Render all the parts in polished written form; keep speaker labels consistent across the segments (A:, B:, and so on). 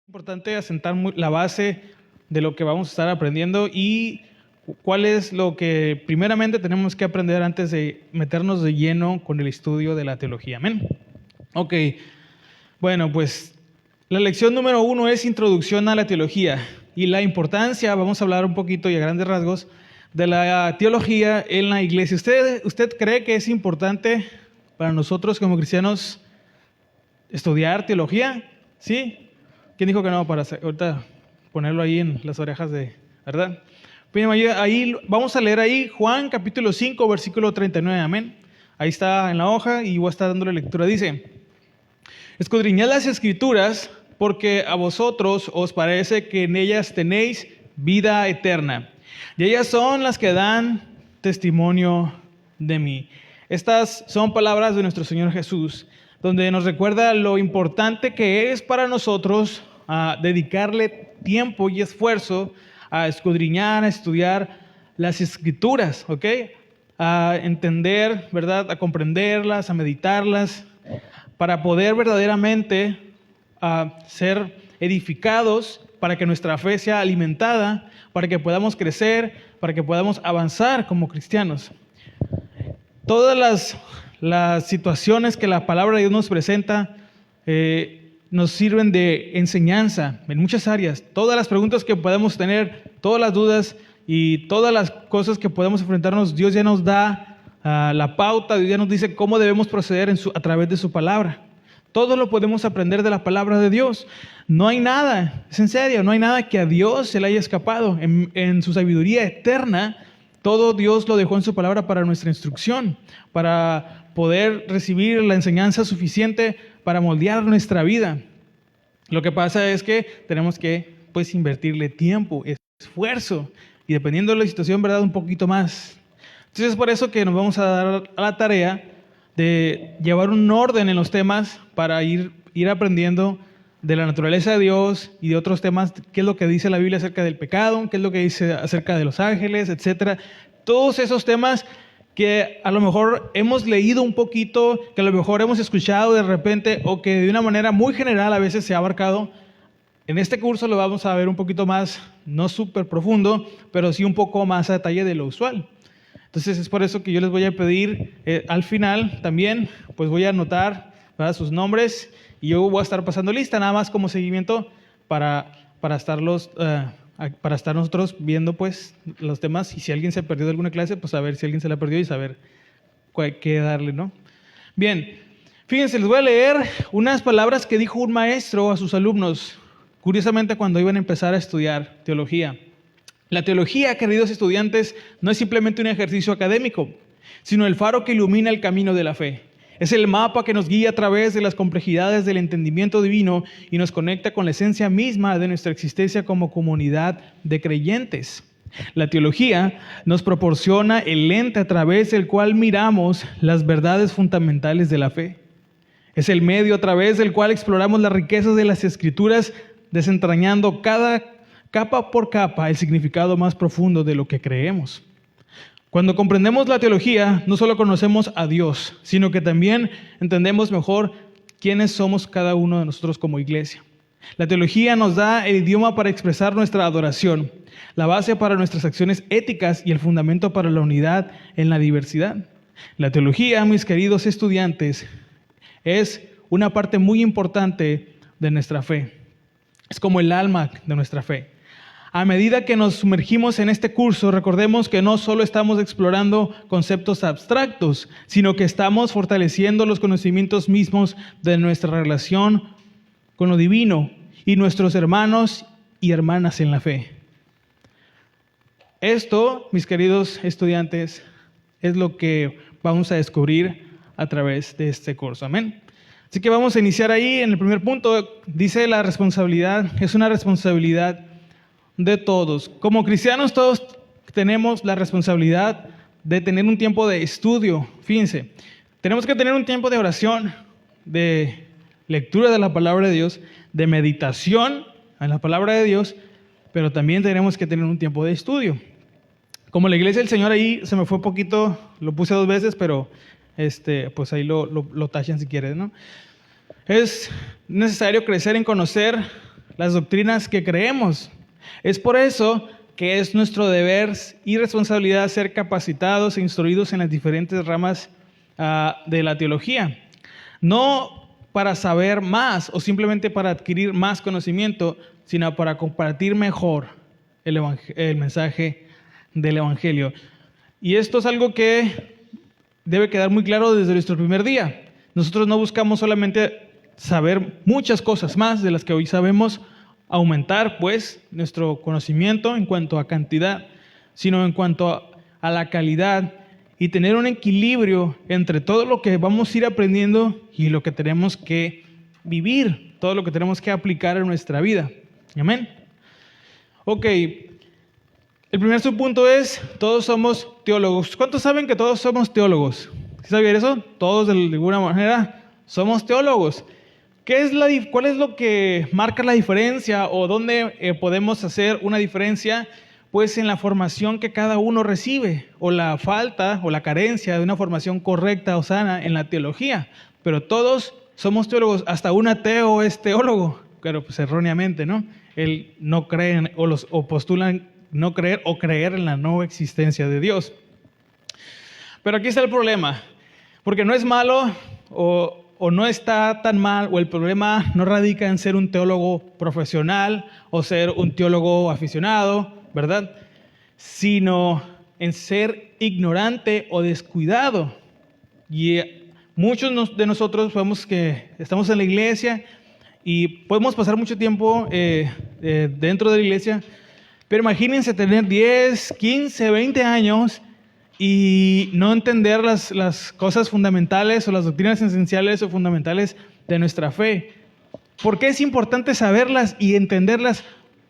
A: Importante asentar la base de lo que vamos a estar aprendiendo y cuál es lo que primeramente tenemos que aprender antes de meternos de lleno con el estudio de la teología. Amén. Ok, bueno, pues la lección número 1 es Introducción a la Teología y la importancia, vamos a hablar un poquito y a grandes rasgos, de la teología en la iglesia. ¿Usted cree que es importante para nosotros como cristianos estudiar teología? ¿Sí? ¿Quién dijo que no? Para ahorita ponerlo ahí en las orejas ¿verdad? Bien, ahí vamos a leer ahí Juan capítulo 5, versículo 39, amén. Ahí está en la hoja y voy a estar dándole lectura. Dice: escudriñad las escrituras, porque a vosotros os parece que en ellas tenéis vida eterna, y ellas son las que dan testimonio de mí. Estas son palabras de nuestro Señor Jesús, donde nos recuerda lo importante que es para nosotros dedicarle tiempo y esfuerzo a escudriñar, a estudiar las Escrituras, ¿ok? A entender, ¿verdad? A comprenderlas, a meditarlas, para poder verdaderamente ser edificados, para que nuestra fe sea alimentada, para que podamos crecer, para que podamos avanzar como cristianos. Todas las situaciones que la palabra de Dios nos presenta nos sirven de enseñanza en muchas áreas. Todas las preguntas que podemos tener, todas las dudas y todas las cosas que podemos enfrentarnos, Dios ya nos da la pauta, Dios ya nos dice cómo debemos proceder a través de su palabra. Todo lo podemos aprender de la palabra de Dios. No hay nada, es en serio, no hay nada que a Dios se le haya escapado. En su sabiduría eterna, todo Dios lo dejó en su palabra para nuestra instrucción, para poder recibir la enseñanza suficiente para moldear nuestra vida. Lo que pasa es que tenemos que invertirle tiempo, esfuerzo, y dependiendo de la situación, ¿verdad?, un poquito más. Entonces es por eso que nos vamos a dar a la tarea de llevar un orden en los temas para ir aprendiendo de la naturaleza de Dios y de otros temas, qué es lo que dice la Biblia acerca del pecado, qué es lo que dice acerca de los ángeles, etcétera. Todos esos temas que a lo mejor hemos leído un poquito, que a lo mejor hemos escuchado de repente, o que de una manera muy general a veces se ha abarcado. En este curso lo vamos a ver un poquito más, no súper profundo, pero sí un poco más a detalle de lo usual. Entonces es por eso que yo les voy a pedir al final también, pues voy a anotar, ¿verdad?, sus nombres, y yo voy a estar pasando lista nada más como seguimiento para estar nosotros viendo pues los temas, y si alguien se perdió de alguna clase, pues a ver si alguien se la perdió y saber qué darle, ¿no? Bien, fíjense, les voy a leer unas palabras que dijo un maestro a sus alumnos, curiosamente cuando iban a empezar a estudiar teología. La teología, queridos estudiantes, no es simplemente un ejercicio académico, sino el faro que ilumina el camino de la fe. Es el mapa que nos guía a través de las complejidades del entendimiento divino y nos conecta con la esencia misma de nuestra existencia como comunidad de creyentes. La teología nos proporciona el lente a través del cual miramos las verdades fundamentales de la fe. Es el medio a través del cual exploramos las riquezas de las Escrituras, desentrañando capa por capa el significado más profundo de lo que creemos. Cuando comprendemos la teología, no solo conocemos a Dios, sino que también entendemos mejor quiénes somos cada uno de nosotros como iglesia. La teología nos da el idioma para expresar nuestra adoración, la base para nuestras acciones éticas y el fundamento para la unidad en la diversidad. La teología, mis queridos estudiantes, es una parte muy importante de nuestra fe. Es como el alma de nuestra fe. A medida que nos sumergimos en este curso, recordemos que no solo estamos explorando conceptos abstractos, sino que estamos fortaleciendo los conocimientos mismos de nuestra relación con lo divino y nuestros hermanos y hermanas en la fe. Esto, mis queridos estudiantes, es lo que vamos a descubrir a través de este curso. Amén. Así que vamos a iniciar ahí en el primer punto. Dice la responsabilidad, es una responsabilidad de todos. Como cristianos todos tenemos la responsabilidad de tener un tiempo de estudio. Fíjense, tenemos que tener un tiempo de oración, de lectura de la palabra de Dios, de meditación en la palabra de Dios, pero también tenemos que tener un tiempo de estudio. Como la iglesia del Señor, ahí se me fue un poquito, lo puse 2 veces, pero pues ahí lo tachan si quieres, ¿no? Es necesario crecer en conocer las doctrinas que creemos. Es por eso que es nuestro deber y responsabilidad ser capacitados e instruidos en las diferentes ramas de la teología. No para saber más o simplemente para adquirir más conocimiento, sino para compartir mejor el mensaje del Evangelio. Y esto es algo que debe quedar muy claro desde nuestro primer día. Nosotros no buscamos solamente saber muchas cosas más de las que hoy sabemos, aumentar pues nuestro conocimiento en cuanto a cantidad, sino en cuanto a la calidad y tener un equilibrio entre todo lo que vamos a ir aprendiendo y lo que tenemos que vivir, todo lo que tenemos que aplicar en nuestra vida. Amén. Ok, el primer subpunto es, todos somos teólogos. ¿Cuántos saben que todos somos teólogos? ¿Sí sabían eso? Todos de alguna manera somos teólogos. ¿Cuál es lo que marca la diferencia o dónde podemos hacer una diferencia? Pues en la formación que cada uno recibe o la falta o la carencia de una formación correcta o sana en la teología. Pero todos somos teólogos, hasta un ateo es teólogo, pero pues erróneamente, ¿no? Él no cree o postulan no creer o creer en la no existencia de Dios. Pero aquí está el problema, porque no es malo o no está tan mal, o el problema no radica en ser un teólogo profesional o ser un teólogo aficionado, ¿verdad? Sino en ser ignorante o descuidado. Y muchos de nosotros sabemos que estamos en la iglesia y podemos pasar mucho tiempo dentro de la iglesia, pero imagínense tener 10, 15, 20 años y no entender las cosas fundamentales o las doctrinas esenciales o fundamentales de nuestra fe. ¿Por qué es importante saberlas y entenderlas?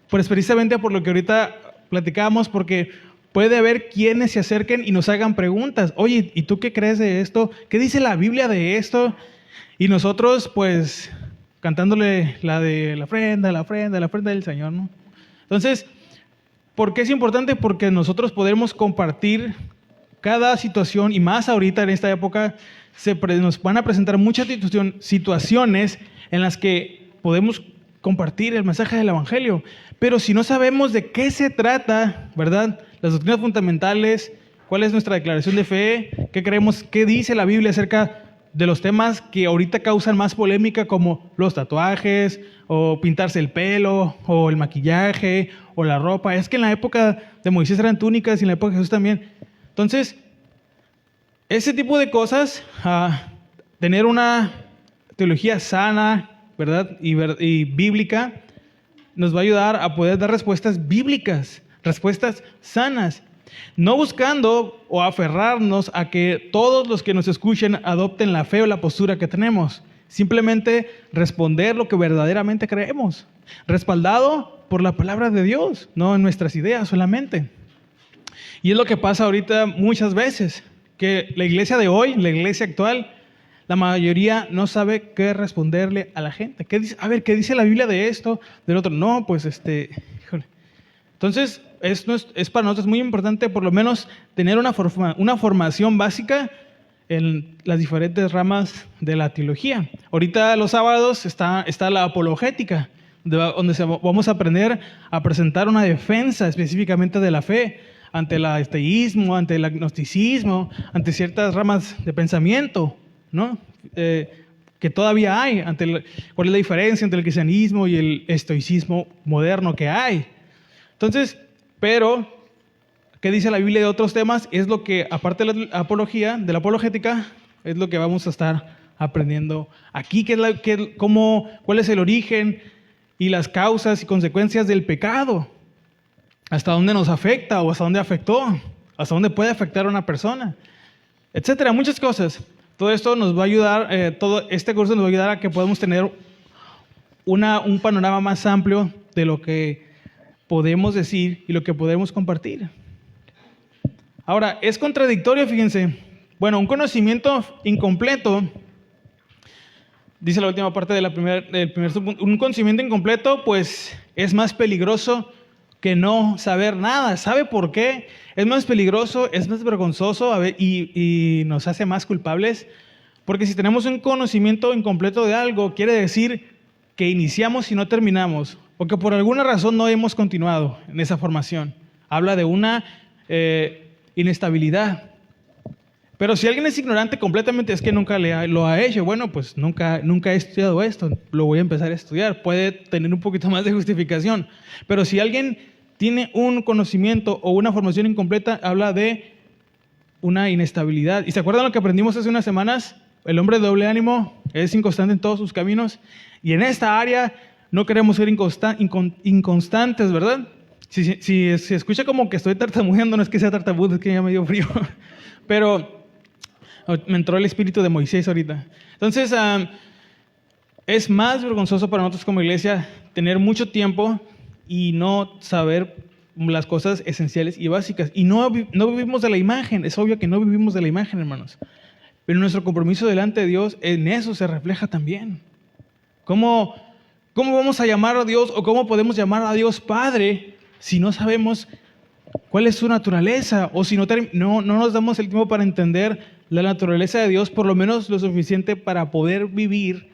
A: Pues precisamente por lo que ahorita platicábamos, porque puede haber quienes se acerquen y nos hagan preguntas. Oye, ¿y tú qué crees de esto? ¿Qué dice la Biblia de esto? Y nosotros, pues, cantándole la de la ofrenda del Señor, ¿no? Entonces, ¿por qué es importante? Porque nosotros podemos compartir cada situación, y más ahorita en esta época, nos van a presentar muchas situaciones en las que podemos compartir el mensaje del Evangelio. Pero si no sabemos de qué se trata, ¿verdad? Las doctrinas fundamentales, cuál es nuestra declaración de fe, qué creemos, qué dice la Biblia acerca de los temas que ahorita causan más polémica, como los tatuajes, o pintarse el pelo, o el maquillaje, o la ropa. Es que en la época de Moisés eran túnicas y en la época de Jesús también. Entonces, ese tipo de cosas, tener una teología sana, ¿verdad? Y bíblica, nos va a ayudar a poder dar respuestas bíblicas, respuestas sanas. No buscando o aferrarnos a que todos los que nos escuchen adopten la fe o la postura que tenemos. Simplemente responder lo que verdaderamente creemos, respaldado por la palabra de Dios, no en nuestras ideas solamente. Y es lo que pasa ahorita muchas veces, que la iglesia de hoy, la iglesia actual, la mayoría no sabe qué responderle a la gente. ¿Qué dice? A ver, ¿qué dice la Biblia de esto, del otro? No, pues híjole. Entonces, es para nosotros muy importante por lo menos tener una formación básica en las diferentes ramas de la teología. Ahorita los sábados está la apologética, donde vamos a aprender a presentar una defensa específicamente de la fe ante el ateísmo, ante el agnosticismo, ante ciertas ramas de pensamiento, ¿no? Que todavía hay, cuál es la diferencia entre el cristianismo y el estoicismo moderno que hay. Entonces, pero, ¿qué dice la Biblia de otros temas? Es lo que, aparte de la apología, de la apologética, es lo que vamos a estar aprendiendo aquí, cuál es el origen y las causas y consecuencias del pecado, hasta dónde nos afecta o hasta dónde afectó, hasta dónde puede afectar a una persona, etcétera, muchas cosas. Todo esto nos va a ayudar, todo este curso nos va a ayudar a que podamos tener un panorama más amplio de lo que podemos decir y lo que podemos compartir. Ahora, es contradictorio, fíjense. Bueno, un conocimiento incompleto, dice la última parte del primer subpunto, un conocimiento incompleto, pues es más peligroso que no saber nada. ¿Sabe por qué? Es más peligroso, es más vergonzoso y nos hace más culpables, porque si tenemos un conocimiento incompleto de algo, quiere decir que iniciamos y no terminamos. o que por alguna razón no hemos continuado en esa formación. Habla de una inestabilidad. Pero si alguien es ignorante completamente, es que nunca lo ha hecho. Bueno, pues nunca he estudiado esto, lo voy a empezar a estudiar. Puede tener un poquito más de justificación. Pero si alguien tiene un conocimiento o una formación incompleta, habla de una inestabilidad. ¿Y se acuerdan lo que aprendimos hace unas semanas? El hombre de doble ánimo es inconstante en todos sus caminos. Y en esta área no queremos ser inconstantes, ¿verdad? Si escucha como que estoy tartamudeando, no es que sea tartamudo, es que ya me dio frío. Pero me entró el espíritu de Moisés ahorita. Entonces, es más vergonzoso para nosotros como iglesia tener mucho tiempo y no saber las cosas esenciales y básicas. Y no vivimos de la imagen. Es obvio que no vivimos de la imagen, hermanos. Pero nuestro compromiso delante de Dios, en eso se refleja también. ¿Cómo vamos a llamar a Dios o cómo podemos llamar a Dios Padre si no sabemos cuál es su naturaleza? O si no nos damos el tiempo para entender la naturaleza de Dios, por lo menos lo suficiente para poder vivir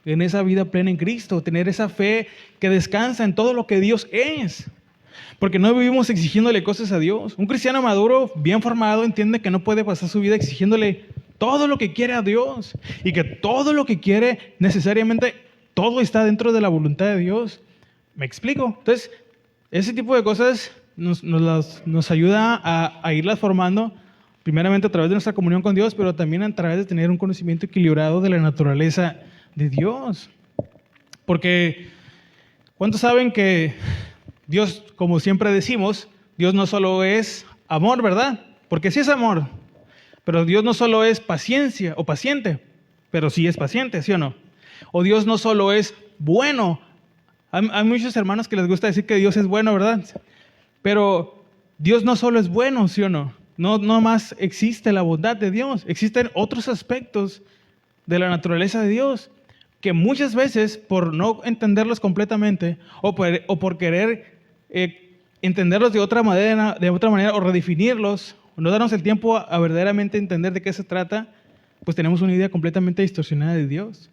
A: en esa vida plena en Cristo, tener esa fe que descansa en todo lo que Dios es. Porque no vivimos exigiéndole cosas a Dios. Un cristiano maduro, bien formado, entiende que no puede pasar su vida exigiéndole todo lo que quiere a Dios. Y que todo lo que quiere, necesariamente, todo está dentro de la voluntad de Dios. ¿Me explico? Entonces, ese tipo de cosas nos ayuda a irlas formando, primeramente a través de nuestra comunión con Dios, pero también a través de tener un conocimiento equilibrado de la naturaleza de Dios. Porque, ¿cuántos saben que Dios, como siempre decimos, Dios no solo es amor, ¿verdad? Porque sí es amor, pero Dios no solo es paciencia o paciente, pero sí es paciente, ¿sí o no? O Dios no solo es bueno. Hay muchos hermanos que les gusta decir que Dios es bueno, ¿verdad? Pero Dios no solo es bueno, ¿sí o no? No más existe la bondad de Dios. Existen otros aspectos de la naturaleza de Dios que muchas veces, por no entenderlos completamente o por querer entenderlos de otra manera o redefinirlos, o no darnos el tiempo a verdaderamente entender de qué se trata, pues tenemos una idea completamente distorsionada de Dios.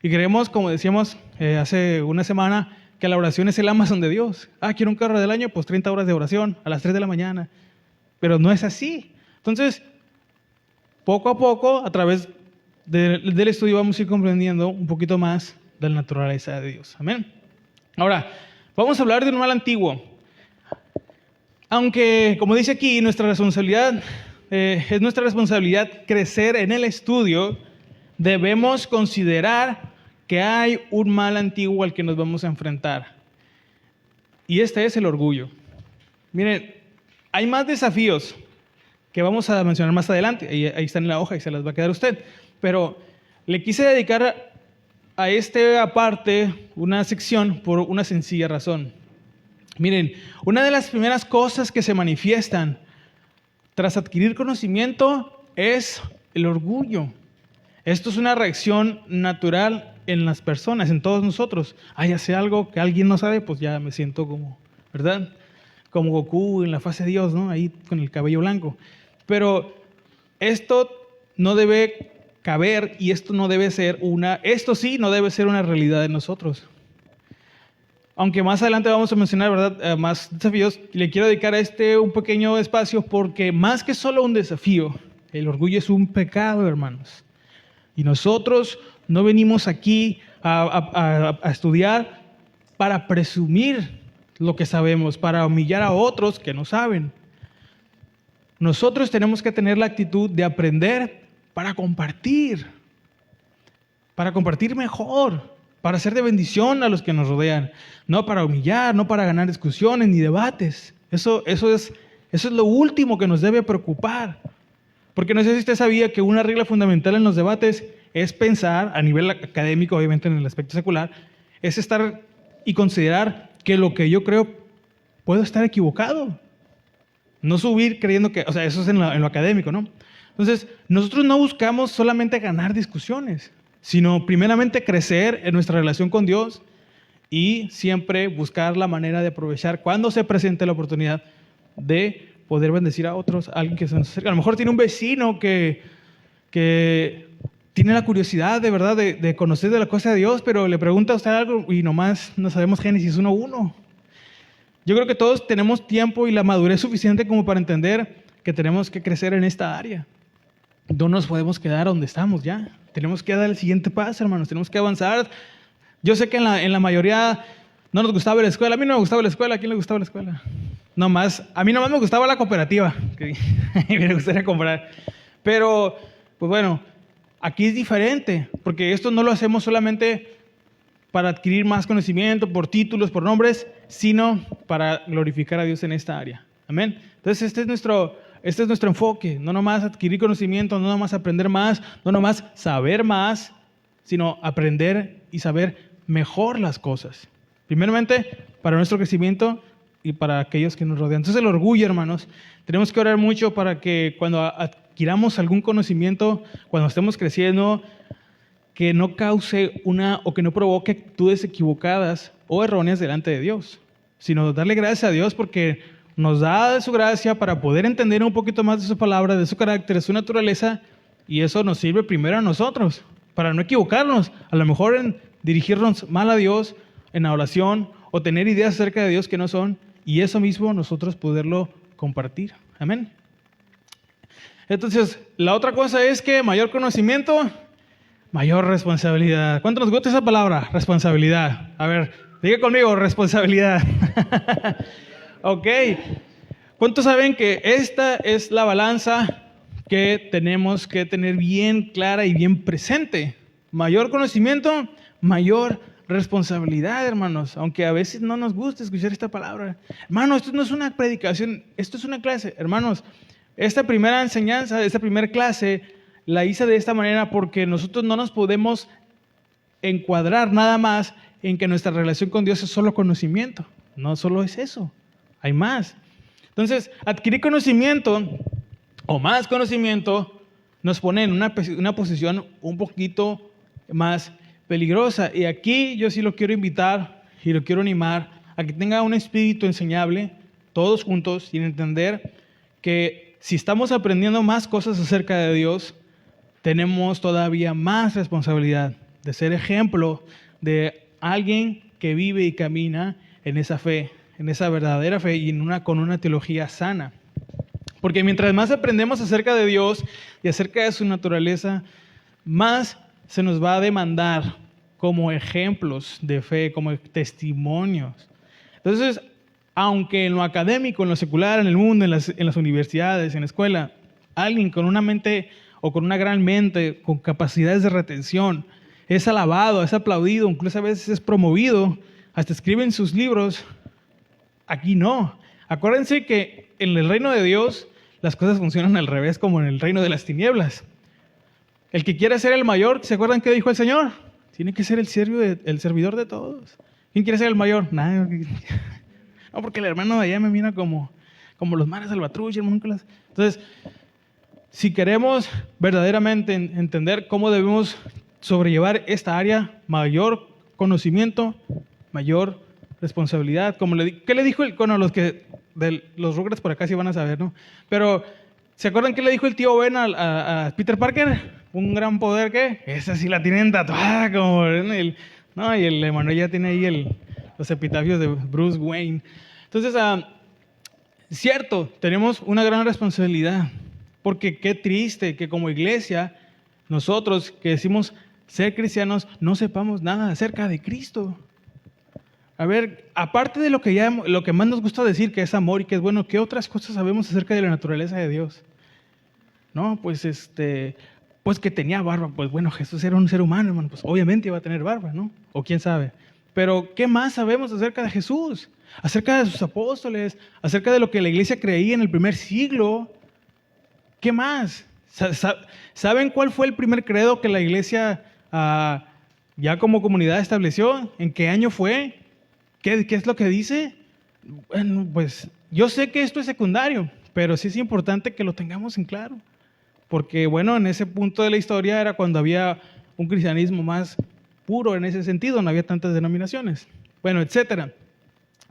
A: Y creemos, como decíamos hace una semana, que la oración es el Amazon de Dios. Quiero un carro del año, pues 30 horas de oración a las 3 de la mañana. Pero no es así. Entonces, poco a poco, a través del estudio, vamos a ir comprendiendo un poquito más de la naturaleza de Dios. Amén. Ahora, vamos a hablar de un mal antiguo. Aunque, como dice aquí, es nuestra responsabilidad crecer en el estudio, debemos considerar que hay un mal antiguo al que nos vamos a enfrentar. Y este es el orgullo. Miren, hay más desafíos que vamos a mencionar más adelante. Ahí están en la hoja y se las va a quedar usted. Pero le quise dedicar a esta parte una sección por una sencilla razón. Miren, una de las primeras cosas que se manifiestan tras adquirir conocimiento es el orgullo. Esto es una reacción natural en las personas, en todos nosotros. Ya sé algo que alguien no sabe, pues ya me siento como, ¿verdad? Como Goku en la fase de Dios, ¿no? Ahí con el cabello blanco. Pero esto no debe caber y esto sí no debe ser una realidad de nosotros. Aunque más adelante vamos a mencionar, ¿verdad? Más desafíos, le quiero dedicar a un pequeño espacio porque más que solo un desafío, el orgullo es un pecado, hermanos. Y nosotros no venimos aquí a estudiar para presumir lo que sabemos, para humillar a otros que no saben. Nosotros tenemos que tener la actitud de aprender para compartir mejor, para ser de bendición a los que nos rodean, no para humillar, no para ganar discusiones ni debates. Eso es lo último que nos debe preocupar. Porque no sé si usted sabía que una regla fundamental en los debates es pensar, a nivel académico, obviamente en el aspecto secular, es estar y considerar que lo que yo creo puedo estar equivocado. No subir creyendo que, eso es en lo académico, ¿no? Entonces, nosotros no buscamos solamente ganar discusiones, sino primeramente crecer en nuestra relación con Dios y siempre buscar la manera de aprovechar cuando se presente la oportunidad de poder bendecir a otros, a alguien que se nos acerca. A lo mejor tiene un vecino que tiene la curiosidad de verdad de conocer de la cosa de Dios, pero le pregunta a usted algo y nomás no sabemos Génesis 1:1. Yo creo que todos tenemos tiempo y la madurez suficiente como para entender que tenemos que crecer en esta área. No nos podemos quedar donde estamos ya. Tenemos que dar el siguiente paso, hermanos. Tenemos que avanzar. Yo sé que en la mayoría no nos gustaba la escuela. A mí no me gustaba la escuela. ¿A quién le gustaba la escuela? A mí nomás me gustaba la cooperativa. Y me gustaría comprar. Pero, pues bueno, aquí es diferente. Porque esto no lo hacemos solamente para adquirir más conocimiento, por títulos, por nombres, sino para glorificar a Dios en esta área. Amén. Entonces, este es nuestro enfoque. No nomás adquirir conocimiento, no nomás aprender más, no nomás saber más, sino aprender y saber mejor las cosas. Primeramente, para nuestro crecimiento y para aquellos que nos rodean. Entonces, el orgullo, hermanos, tenemos que orar mucho para que cuando adquiramos algún conocimiento, cuando estemos creciendo, que no cause o que no provoque actitudes equivocadas o erróneas delante de Dios, sino darle gracias a Dios porque nos da de su gracia para poder entender un poquito más de su palabra, de su carácter, de su naturaleza, y eso nos sirve primero a nosotros, para no equivocarnos, a lo mejor en dirigirnos mal a Dios, en la oración, o tener ideas acerca de Dios que no son, y eso mismo nosotros poderlo compartir. Amén. Entonces, la otra cosa es que mayor conocimiento, mayor responsabilidad. ¿Cuánto nos gusta esa palabra? Responsabilidad. A ver, diga conmigo, responsabilidad. Ok. ¿Cuántos saben que esta es la balanza que tenemos que tener bien clara y bien presente? Mayor conocimiento, mayor responsabilidad, hermanos. Aunque a veces no nos gusta escuchar esta palabra. Hermanos, esto no es una predicación, esto es una clase. Hermanos, esta primera enseñanza, esta primera clase, la hice de esta manera porque nosotros no nos podemos encuadrar nada más en que nuestra relación con Dios es solo conocimiento. No solo es eso, hay más. Entonces, adquirir conocimiento o más conocimiento nos pone en una posición un poquito más peligrosa. Y aquí yo sí lo quiero invitar y lo quiero animar a que tenga un espíritu enseñable, todos juntos, sin entender que si estamos aprendiendo más cosas acerca de Dios, tenemos todavía más responsabilidad de ser ejemplo de alguien que vive y camina en esa fe, en esa verdadera fe y con una teología sana. Porque mientras más aprendemos acerca de Dios y acerca de su naturaleza, más se nos va a demandar como ejemplos de fe, como testimonios. Entonces, aunque en lo académico, en lo secular, en el mundo, en las universidades, en la escuela, alguien con una mente o con una gran mente, con capacidades de retención, es alabado, es aplaudido, incluso a veces es promovido, hasta escriben sus libros. Aquí no. Acuérdense que en el reino de Dios las cosas funcionan al revés, como en el reino de las tinieblas. El que quiera ser el mayor, ¿se acuerdan qué dijo el Señor? Tiene que ser el servidor de todos. ¿Quién quiere ser el mayor? Nadie. No, porque el hermano de allá me mira como los mares salvatrucha, hermano. Entonces, si queremos verdaderamente entender cómo debemos sobrellevar esta área, mayor conocimiento, mayor responsabilidad. ¿Qué le dijo los Rugrats por acá sí van a saber, ¿no? Pero, ¿se acuerdan qué le dijo el tío Ben a Peter Parker? Un gran poder, ¿qué? Esa sí la tienen tatuada, y el Emanuel ya tiene ahí los epitafios de Bruce Wayne. Entonces, cierto, tenemos una gran responsabilidad, porque qué triste que como iglesia, nosotros que decimos ser cristianos, no sepamos nada acerca de Cristo. A ver, aparte de lo que más nos gusta decir, que es amor y que es bueno, ¿qué otras cosas sabemos acerca de la naturaleza de Dios? No, pues que tenía barba. Pues bueno, Jesús era un ser humano, hermano, pues obviamente iba a tener barba, ¿no? O quién sabe. Pero, ¿qué más sabemos acerca de Jesús? Acerca de sus apóstoles, acerca de lo que la iglesia creía en el primer siglo. ¿Qué más? ¿Saben cuál fue el primer credo que la iglesia ya como comunidad estableció? ¿En qué año fue? ¿Qué es lo que dice? Bueno, pues yo sé que esto es secundario, pero sí es importante que lo tengamos en claro. Porque bueno, en ese punto de la historia era cuando había un cristianismo más puro en ese sentido, no había tantas denominaciones. Bueno, etcétera.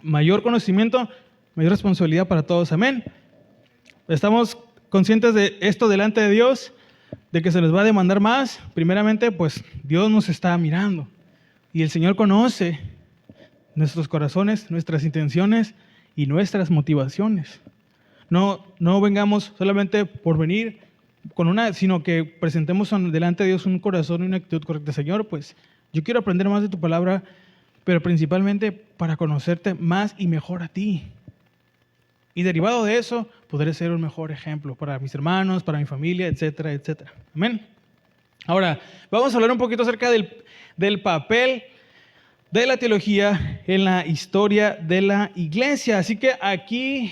A: Mayor conocimiento, mayor responsabilidad para todos. Amén. ¿Estamos conscientes de esto delante de Dios? de que se les va a demandar más, primeramente, pues Dios nos está mirando. Y el Señor conoce nuestros corazones, nuestras intenciones y nuestras motivaciones. No vengamos solamente por venir sino que presentemos delante de Dios un corazón y una actitud correcta. Señor, pues yo quiero aprender más de tu palabra, pero principalmente para conocerte más y mejor a ti. Y derivado de eso, podré ser un mejor ejemplo para mis hermanos, para mi familia, etcétera, etcétera. Amén. Ahora, vamos a hablar un poquito acerca del papel de la teología en la historia de la iglesia. Así que aquí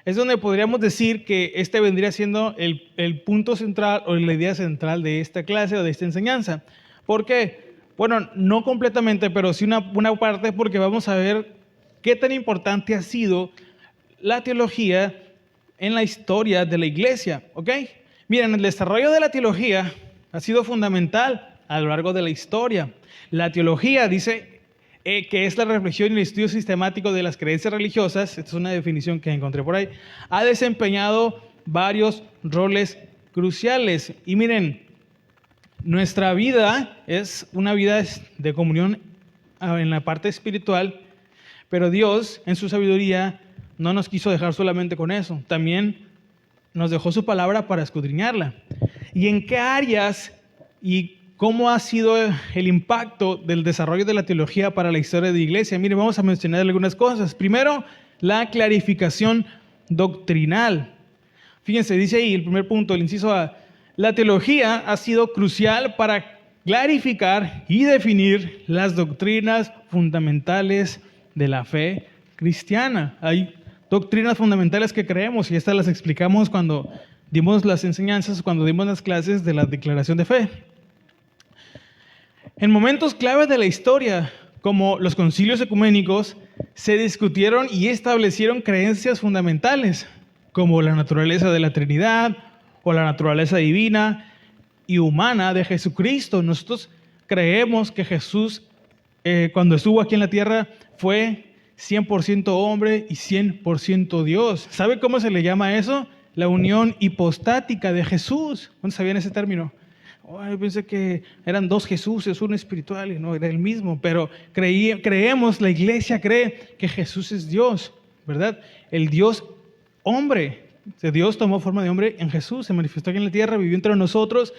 A: es donde podríamos decir que este vendría siendo el punto central o la idea central de esta clase o de esta enseñanza. ¿Por qué? Bueno, no completamente, pero sí una parte, porque vamos a ver qué tan importante ha sido la teología en la historia de la iglesia, ¿ok? Miren, el desarrollo de la teología ha sido fundamental a lo largo de la historia. La teología dice que es la reflexión y el estudio sistemático de las creencias religiosas, esta es una definición que encontré por ahí, ha desempeñado varios roles cruciales. Y miren, nuestra vida es una vida de comunión en la parte espiritual, pero Dios, en su sabiduría, no nos quiso dejar solamente con eso. También nos dejó su palabra para escudriñarla. ¿Y en qué áreas y cómo ha sido el impacto del desarrollo de la teología para la historia de la iglesia? Miren, vamos a mencionar algunas cosas. Primero, la clarificación doctrinal. Fíjense, dice ahí el primer punto, el inciso A. La teología ha sido crucial para clarificar y definir las doctrinas fundamentales de la fe cristiana. Hay doctrinas fundamentales que creemos y estas las explicamos cuando dimos las enseñanzas, cuando dimos las clases de la declaración de fe. En momentos claves de la historia, como los concilios ecuménicos, se discutieron y establecieron creencias fundamentales, como la naturaleza de la Trinidad o la naturaleza divina y humana de Jesucristo. Nosotros creemos que Jesús, cuando estuvo aquí en la tierra, fue 100% hombre y 100% Dios. ¿Sabe cómo se le llama eso? La unión hipostática de Jesús. ¿Cuántos sabían ese término? Yo pensé que eran dos Jesuses, uno espiritual y no era el mismo, pero creemos, la iglesia cree que Jesús es Dios, ¿verdad? El Dios hombre. Dios tomó forma de hombre en Jesús, se manifestó aquí en la tierra, vivió entre nosotros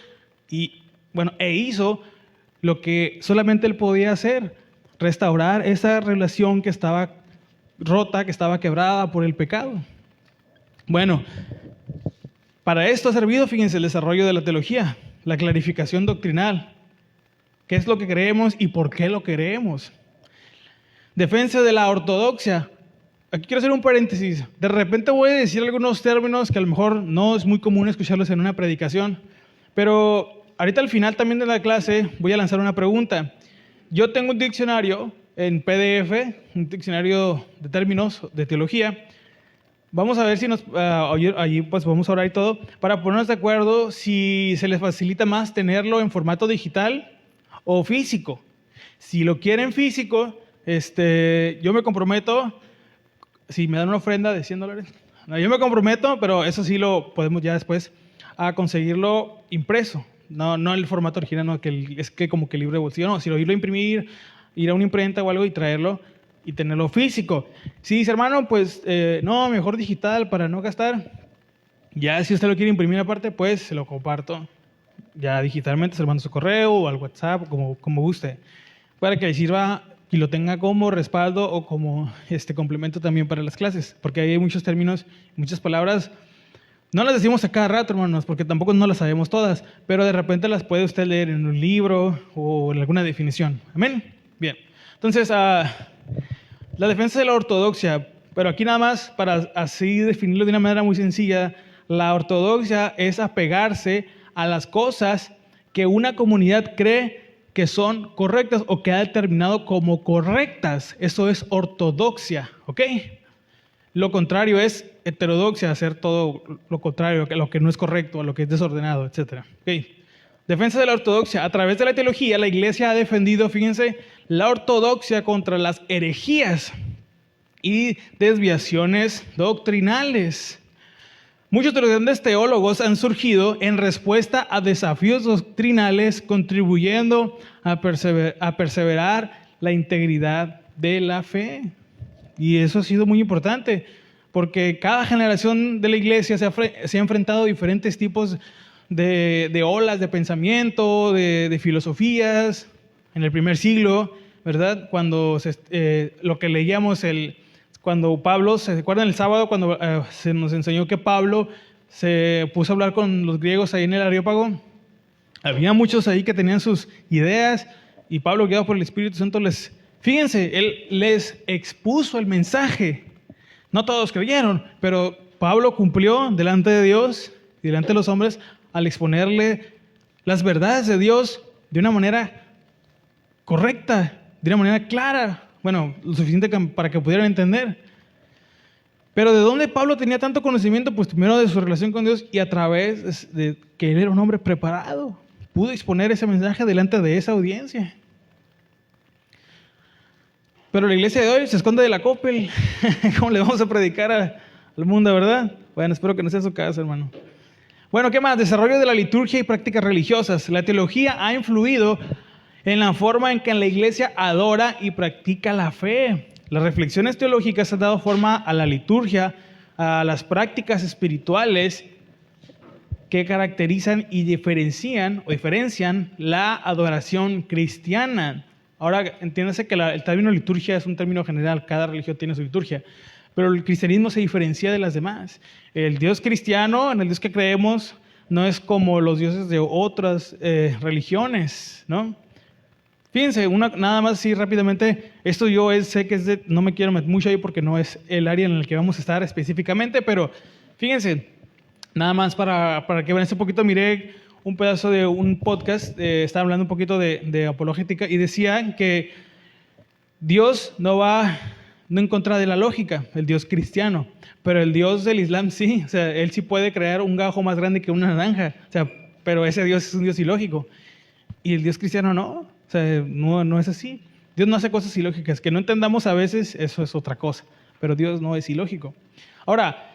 A: e hizo lo que solamente Él podía hacer, restaurar esa relación que estaba rota, que estaba quebrada por el pecado. Bueno, para esto ha servido, fíjense, el desarrollo de la teología. La clarificación doctrinal. ¿Qué es lo que creemos y por qué lo creemos? Defensa de la ortodoxia. Aquí quiero hacer un paréntesis. De repente voy a decir algunos términos que a lo mejor no es muy común escucharlos en una predicación, pero ahorita al final también de la clase voy a lanzar una pregunta. Yo tengo un diccionario en PDF, un diccionario de términos de teología. Vamos a ver si allí pues vamos a orar y todo, para ponernos de acuerdo si se les facilita más tenerlo en formato digital o físico. Si lo quieren físico, yo me comprometo, si me dan una ofrenda de $100, no, yo me comprometo, pero eso sí lo podemos ya después a conseguirlo impreso, no el formato original, no, es que como que libre de bolsillo, no, sino irlo a imprimir, ir a una imprenta o algo y traerlo y tenerlo físico. Si dice, hermano, pues no, mejor digital para no gastar. Ya si usted lo quiere imprimir aparte, pues se lo comparto. Ya digitalmente se lo mando a su correo o al WhatsApp, como guste. Para que le sirva y lo tenga como respaldo o como complemento también para las clases. Porque hay muchos términos, muchas palabras. No las decimos a cada rato, hermanos, porque tampoco no las sabemos todas. Pero de repente las puede usted leer en un libro o en alguna definición. ¿Amén? Bien. Entonces, la defensa de la ortodoxia, pero aquí nada más para así definirlo de una manera muy sencilla, la ortodoxia es apegarse a las cosas que una comunidad cree que son correctas o que ha determinado como correctas. Eso es ortodoxia, ¿ok? Lo contrario es heterodoxia, hacer todo lo contrario, lo que no es correcto, lo que es desordenado, etc. ¿Okay? Defensa de la ortodoxia. A través de la teología, la iglesia ha defendido, fíjense, la ortodoxia contra las herejías y desviaciones doctrinales. Muchos de los grandes teólogos han surgido en respuesta a desafíos doctrinales, contribuyendo a perseverar la integridad de la fe. Y eso ha sido muy importante, porque cada generación de la iglesia se ha enfrentado a diferentes tipos de olas de pensamiento, de filosofías. En el primer siglo, ¿verdad? Cuando lo que leíamos, cuando Pablo, ¿se acuerdan el sábado cuando se nos enseñó que Pablo se puso a hablar con los griegos ahí en el Areópago? Había muchos ahí que tenían sus ideas y Pablo, guiado por el Espíritu Santo, fíjense, él les expuso el mensaje. No todos creyeron, pero Pablo cumplió delante de Dios y delante de los hombres al exponerle las verdades de Dios de una manera correcta, de una manera clara, bueno, lo suficiente para que pudieran entender. Pero ¿de dónde Pablo tenía tanto conocimiento? Pues primero de su relación con Dios y a través de que él era un hombre preparado. Pudo exponer ese mensaje delante de esa audiencia. Pero la iglesia de hoy se esconde de la Coppel. ¿Cómo le vamos a predicar al mundo, verdad? Bueno, espero que no sea su caso, hermano. Bueno, ¿qué más? Desarrollo de la liturgia y prácticas religiosas. La teología ha influido en la forma en que la iglesia adora y practica la fe. Las reflexiones teológicas han dado forma a la liturgia, a las prácticas espirituales que caracterizan y diferencian la adoración cristiana. Ahora, entiéndase que el término liturgia es un término general, cada religión tiene su liturgia, pero el cristianismo se diferencia de las demás. El Dios cristiano, en el Dios que creemos, no es como los dioses de otras religiones, ¿no? Fíjense, nada más así rápidamente, esto yo sé que no me quiero meter mucho ahí porque no es el área en el que vamos a estar específicamente, pero fíjense, nada más para que vean un poquito, miré un pedazo de un podcast, estaba hablando un poquito de apologética y decía que Dios no va en contra de la lógica, el Dios cristiano, pero el Dios del Islam sí, o sea, él sí puede crear un gajo más grande que una naranja, o sea, pero ese Dios es un Dios ilógico y el Dios cristiano no. O sea, no es así. Dios no hace cosas ilógicas. Que no entendamos a veces, eso es otra cosa. Pero Dios no es ilógico. Ahora,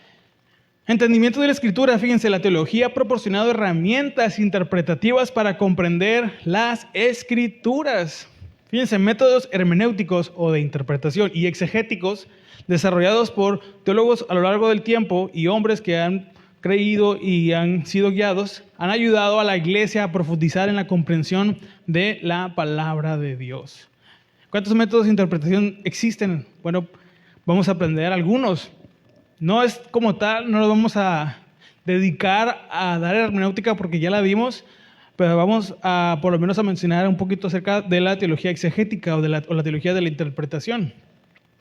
A: entendimiento de la Escritura. Fíjense, la teología ha proporcionado herramientas interpretativas para comprender las Escrituras. Fíjense, métodos hermenéuticos o de interpretación y exegéticos desarrollados por teólogos a lo largo del tiempo y hombres que han creído y han sido guiados, han ayudado a la iglesia a profundizar en la comprensión de la palabra de Dios. ¿Cuántos métodos de interpretación existen? Bueno, vamos a aprender algunos. No es como tal, no nos vamos a dedicar a dar hermenéutica porque ya la vimos, pero vamos a por lo menos a mencionar un poquito acerca de la teología exegética o la teología de la interpretación.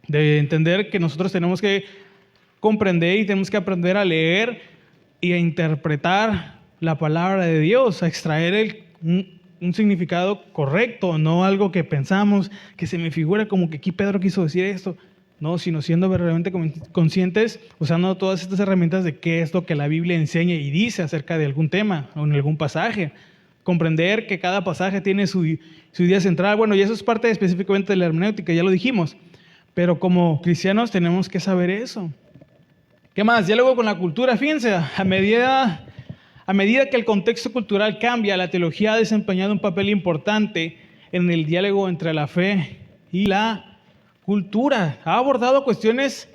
A: De entender que nosotros tenemos que comprender y tenemos que aprender a leer y a interpretar la palabra de Dios, a extraer un significado correcto, no algo que pensamos, que se me figura como que aquí Pedro quiso decir esto, no, sino siendo verdaderamente conscientes, usando todas estas herramientas de qué es lo que la Biblia enseña y dice acerca de algún tema o en algún pasaje. Comprender que cada pasaje tiene su idea central. Bueno, y eso es parte específicamente de la hermenéutica, ya lo dijimos, pero como cristianos tenemos que saber eso. ¿Qué más? Diálogo con la cultura. Fíjense, a medida que el contexto cultural cambia, la teología ha desempeñado un papel importante en el diálogo entre la fe y la cultura. Ha abordado cuestiones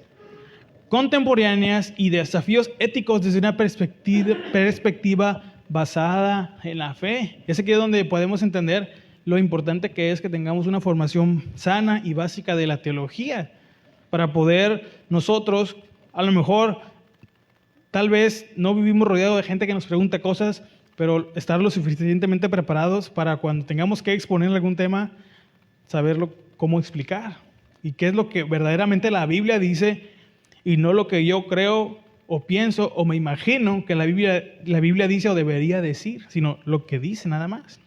A: contemporáneas y desafíos éticos desde una perspectiva basada en la fe. Es aquí donde podemos entender lo importante que es que tengamos una formación sana y básica de la teología para poder nosotros, a lo mejor, tal vez no vivimos rodeados de gente que nos pregunta cosas, pero estar lo suficientemente preparados para cuando tengamos que exponer algún tema, saberlo cómo explicar. Y qué es lo que verdaderamente la Biblia dice y no lo que yo creo o pienso o me imagino que la Biblia dice o debería decir, sino lo que dice nada más.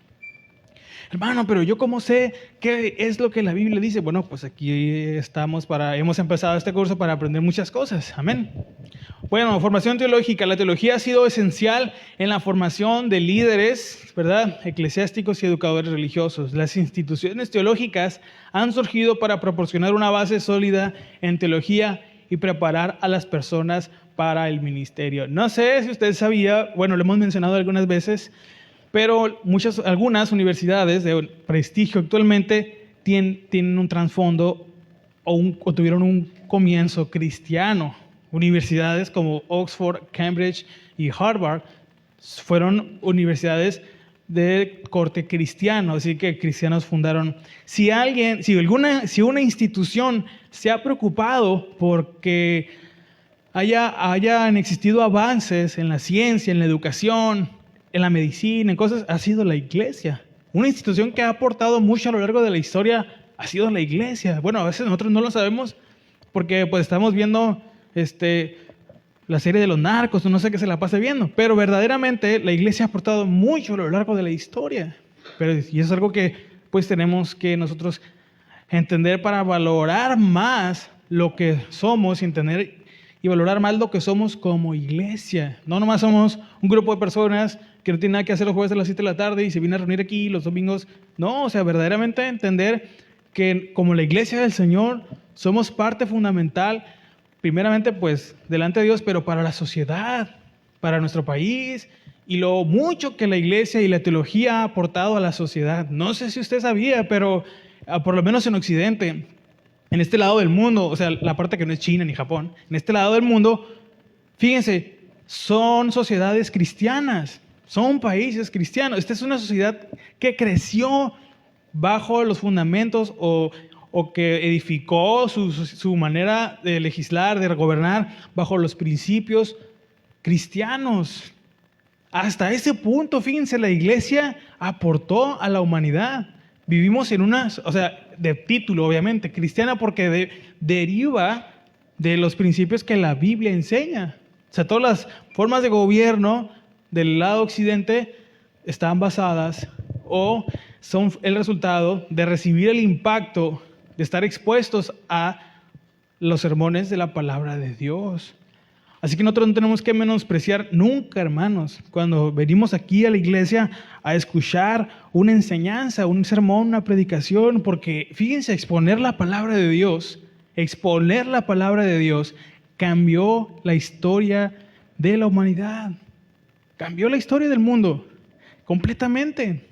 A: Hermano, pero yo cómo sé qué es lo que la Biblia dice. Bueno, pues aquí hemos empezado este curso para aprender muchas cosas. Amén. Bueno, formación teológica. La teología ha sido esencial en la formación de líderes, ¿verdad?, eclesiásticos y educadores religiosos. Las instituciones teológicas han surgido para proporcionar una base sólida en teología
B: y preparar a las personas para el ministerio. No sé si usted sabía, bueno, lo hemos mencionado algunas veces, pero algunas universidades de prestigio actualmente tienen un trasfondo o tuvieron un comienzo cristiano. Universidades como Oxford, Cambridge y Harvard fueron universidades de corte cristiano, así que cristianos fundaron. Si una institución se ha preocupado porque hayan existido avances en la ciencia, en la educación, en la medicina, en cosas, ha sido la iglesia. Una institución que ha aportado mucho a lo largo de la historia ha sido la iglesia. Bueno, a veces nosotros no lo sabemos porque pues estamos viendo la serie de los narcos, no sé qué se la pase viendo, pero verdaderamente la iglesia ha aportado mucho a lo largo de la historia. Y eso es algo que pues tenemos que nosotros entender para valorar más lo que somos y valorar más lo que somos como iglesia. No nomás somos un grupo de personas que no tienen nada que hacer los jueves a las 7 de la tarde y se vienen a reunir aquí los domingos. No, o sea, verdaderamente entender que como la iglesia del Señor somos parte fundamental, primeramente pues delante de Dios, pero para la sociedad, para nuestro país y lo mucho que la iglesia y la teología ha aportado a la sociedad. No sé si usted sabía, pero por lo menos en Occidente, en este lado del mundo, o sea, la parte que no es China ni Japón, en este lado del mundo, fíjense, son sociedades cristianas, son países cristianos. Esta es una sociedad que creció bajo los fundamentos o que edificó su manera de legislar, de gobernar, bajo los principios cristianos. Hasta ese punto, fíjense, la iglesia aportó a la humanidad. Vivimos en de título, obviamente, cristiana, porque deriva de los principios que la Biblia enseña. O sea, todas las formas de gobierno del lado occidente están basadas o son el resultado de recibir el impacto de estar expuestos a los sermones de la palabra de Dios. Así que nosotros no tenemos que menospreciar nunca, hermanos, cuando venimos aquí a la iglesia a escuchar una enseñanza, un sermón, una predicación, porque fíjense, exponer la palabra de Dios cambió la historia de la humanidad, cambió la historia del mundo completamente.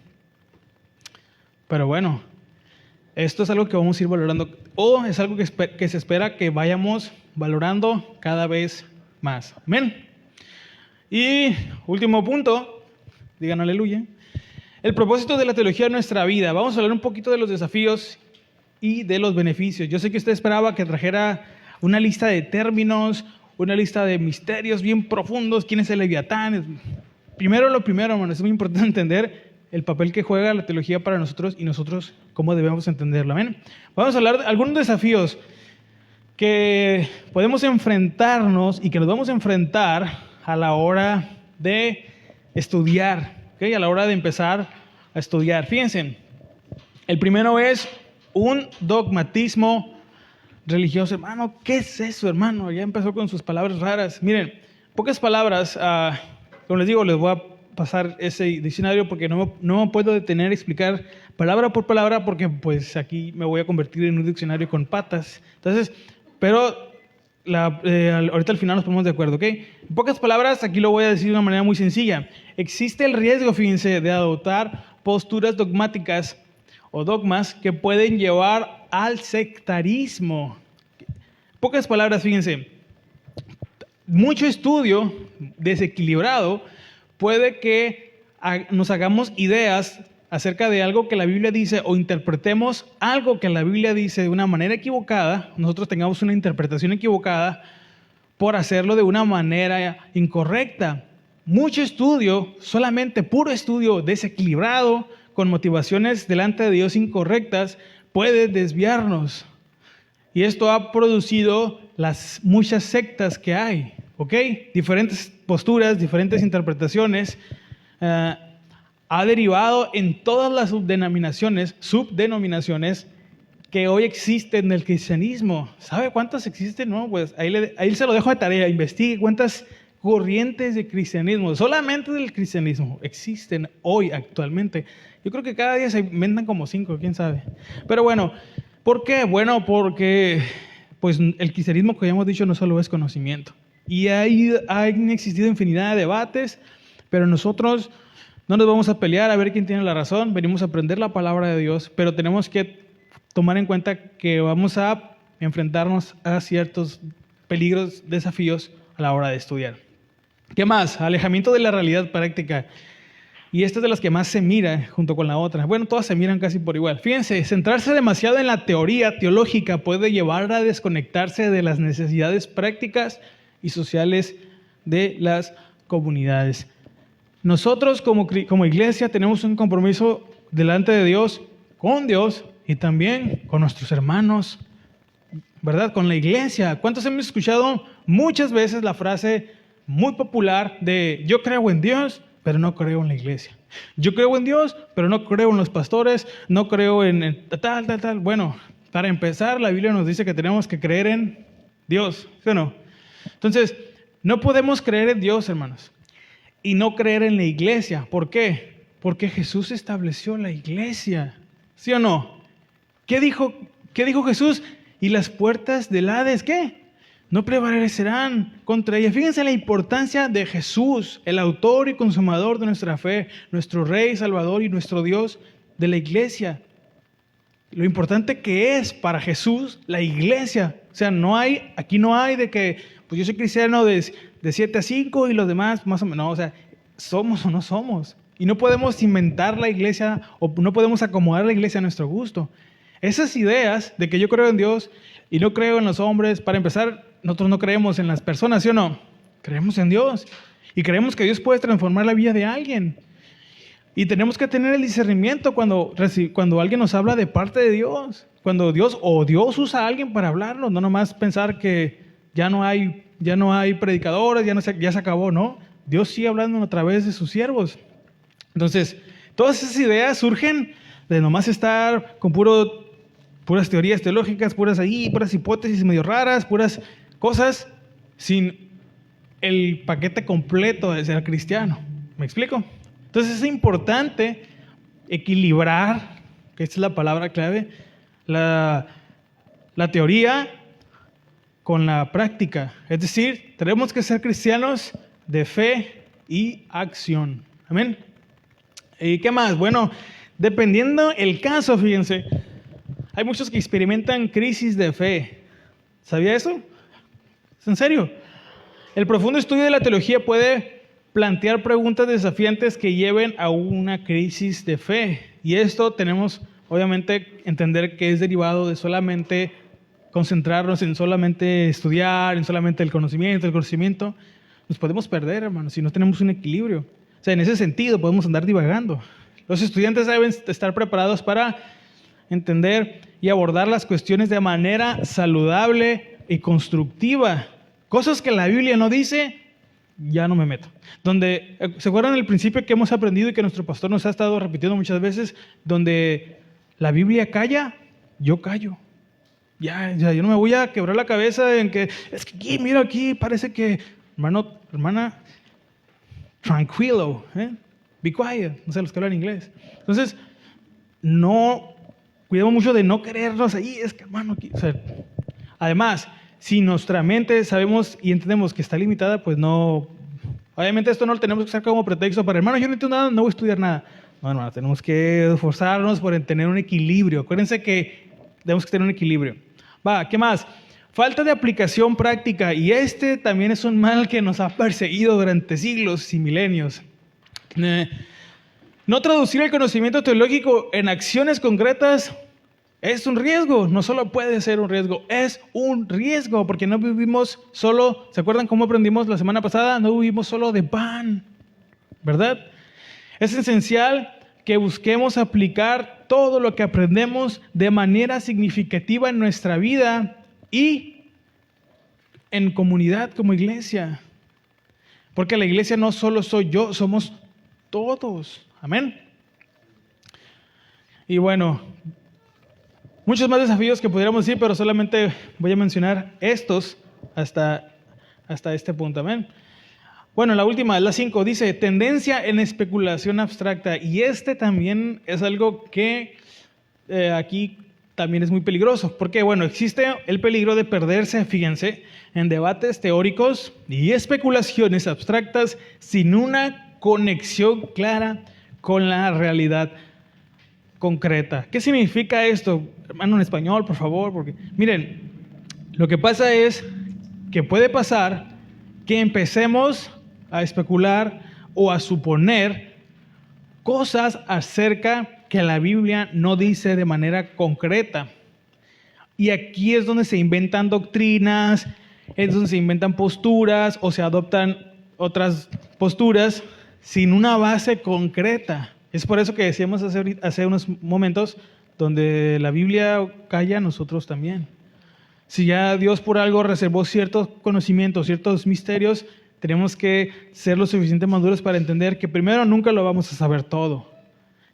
B: Pero bueno, esto es algo que vamos a ir valorando, o es algo que se espera que vayamos valorando cada vez más. Amén. Y último punto, digan aleluya. El propósito de la teología de nuestra vida. Vamos a hablar un poquito de los desafíos y de los beneficios. Yo sé que usted esperaba que trajera una lista de términos, una lista de misterios bien profundos. ¿Quién es el Leviatán? Lo primero, hermano, es muy importante entender el papel que juega la teología para nosotros y nosotros cómo debemos entenderlo. Amén. Vamos a hablar de algunos desafíos que podemos enfrentarnos y que nos vamos a enfrentar a la hora de estudiar, ¿okay? A la hora de empezar a estudiar. Fíjense, el primero es un dogmatismo religioso. Hermano, ¿qué es eso, hermano? Ya empezó con sus palabras raras. Miren, pocas palabras, como les digo, les voy a pasar ese diccionario porque no me puedo detener a explicar palabra por palabra porque pues aquí me voy a convertir en un diccionario con patas. Entonces, pero ahorita al final nos ponemos de acuerdo, ¿ok? En pocas palabras, aquí lo voy a decir de una manera muy sencilla. Existe el riesgo, fíjense, de adoptar posturas dogmáticas o dogmas que pueden llevar al sectarismo. En pocas palabras, fíjense, mucho estudio desequilibrado puede que nos hagamos ideas acerca de algo que la Biblia dice o interpretemos algo que la Biblia dice de una manera equivocada, nosotros tengamos una interpretación equivocada por hacerlo de una manera incorrecta. Mucho estudio, solamente puro estudio desequilibrado, con motivaciones delante de Dios incorrectas, puede desviarnos. Y esto ha producido las muchas sectas que hay, ¿ok? Diferentes posturas, diferentes interpretaciones, ha derivado en todas las subdenominaciones que hoy existen en el cristianismo. ¿Sabe cuántas existen? No, pues ahí se lo dejo de tarea. Investigue cuántas corrientes de cristianismo, solamente del cristianismo, existen hoy actualmente. Yo creo que cada día se inventan como 5, quién sabe. Pero bueno, ¿por qué? Bueno, porque pues el cristianismo, como ya hemos dicho, no solo es conocimiento. Y han existido infinidad de debates, pero nosotros no nos vamos a pelear a ver quién tiene la razón. Venimos a aprender la palabra de Dios, pero tenemos que tomar en cuenta que vamos a enfrentarnos a ciertos peligros, desafíos a la hora de estudiar. ¿Qué más? Alejamiento de la realidad práctica. Y esta es de las que más se mira junto con la otra. Bueno, todas se miran casi por igual. Fíjense, centrarse demasiado en la teoría teológica puede llevar a desconectarse de las necesidades prácticas y sociales de las comunidades. Nosotros como iglesia tenemos un compromiso delante de Dios, con Dios y también con nuestros hermanos, ¿verdad? Con la iglesia. ¿Cuántos hemos escuchado muchas veces la frase muy popular de yo creo en Dios, pero no creo en la iglesia? Yo creo en Dios, pero no creo en los pastores, no creo en tal. Bueno, para empezar, la Biblia nos dice que tenemos que creer en Dios, ¿sí o no? Entonces, no podemos creer en Dios, hermanos, y no creer en la iglesia. ¿Por qué? Porque Jesús estableció la iglesia, ¿sí o no? ¿Qué dijo Jesús? Y las puertas del Hades, ¿qué? No prevalecerán contra ella. Fíjense la importancia de Jesús, el autor y consumador de nuestra fe, nuestro Rey, Salvador y nuestro Dios de la iglesia. Lo importante que es para Jesús la iglesia. O sea, aquí no hay de que, pues yo soy cristiano de 7 a 5 y los demás más o menos. No, o sea, somos o no somos. Y no podemos inventar la iglesia o no podemos acomodar la iglesia a nuestro gusto. Esas ideas de que yo creo en Dios y no creo en los hombres, para empezar, nosotros no creemos en las personas, ¿sí o no? Creemos en Dios y creemos que Dios puede transformar la vida de alguien. Y tenemos que tener el discernimiento cuando alguien nos habla de parte de Dios. Cuando Dios usa a alguien para hablarnos, no nomás pensar que ya no hay predicadores, ya se acabó, ¿no? Dios sigue hablando a través de sus siervos. Entonces, todas esas ideas surgen de nomás estar con puras teorías teológicas, puras hipótesis medio raras, puras cosas sin el paquete completo de ser cristiano. ¿Me explico? Entonces es importante equilibrar, que esta es la palabra clave, la teoría con la práctica. Es decir, tenemos que ser cristianos de fe y acción. Amén. ¿Y qué más? Bueno, dependiendo el caso, fíjense, hay muchos que experimentan crisis de fe. ¿Sabía eso? ¿Es en serio? El profundo estudio de la teología puede plantear preguntas desafiantes que lleven a una crisis de fe. Y esto tenemos, obviamente, entender que es derivado de solamente concentrarnos en solamente estudiar, en solamente el conocimiento. Nos podemos perder, hermanos, si no tenemos un equilibrio. O sea, en ese sentido podemos andar divagando. Los estudiantes deben estar preparados para entender y abordar las cuestiones de manera saludable y constructiva. Cosas que la Biblia no dice, ya no me meto. ¿Se acuerdan del principio que hemos aprendido y que nuestro pastor nos ha estado repitiendo muchas veces? Donde la Biblia calla, yo callo. Ya, yo no me voy a quebrar la cabeza en que, es que aquí, mira aquí, parece que, hermana, tranquilo, be quiet, no sé los que hablan inglés. Entonces, cuidamos mucho de no querernos ahí, es que hermano, o sea, además, si nuestra mente sabemos y entendemos que está limitada, pues no, obviamente esto no lo tenemos que usar como pretexto para, hermano, yo no entiendo nada, no voy a estudiar nada. No, hermano, tenemos que esforzarnos por tener un equilibrio. Acuérdense que tenemos que tener un equilibrio. ¿Qué más? Falta de aplicación práctica, y este también es un mal que nos ha perseguido durante siglos y milenios. No traducir el conocimiento teológico en acciones concretas es un riesgo. No solo puede ser un riesgo, es un riesgo, porque no vivimos solo, ¿se acuerdan cómo aprendimos la semana pasada? No vivimos solo de pan, ¿verdad? Es esencial que busquemos aplicar todo lo que aprendemos de manera significativa en nuestra vida y en comunidad como iglesia. Porque la iglesia no solo soy yo, somos todos. Amén. Y bueno, muchos más desafíos que pudiéramos decir, pero solamente voy a mencionar estos hasta este punto. Amén. Bueno, la última, la 5, dice tendencia en especulación abstracta. Y este también es algo que aquí
A: también es muy peligroso, porque bueno, existe el peligro de perderse, fíjense, en debates teóricos y especulaciones abstractas sin una conexión clara con la realidad concreta. ¿Qué significa esto? Hermano, en español, por favor, porque miren, lo que pasa es que puede pasar que empecemos a especular o a suponer cosas acerca que la Biblia no dice de manera concreta. Y aquí es donde se inventan doctrinas, es donde se inventan posturas o se adoptan otras posturas sin una base concreta. Es por eso que decíamos hace unos momentos, donde la Biblia calla, nosotros también. Si ya Dios por algo reservó ciertos conocimientos, ciertos misterios, tenemos que ser lo suficientemente maduros para entender que primero nunca lo vamos a saber todo.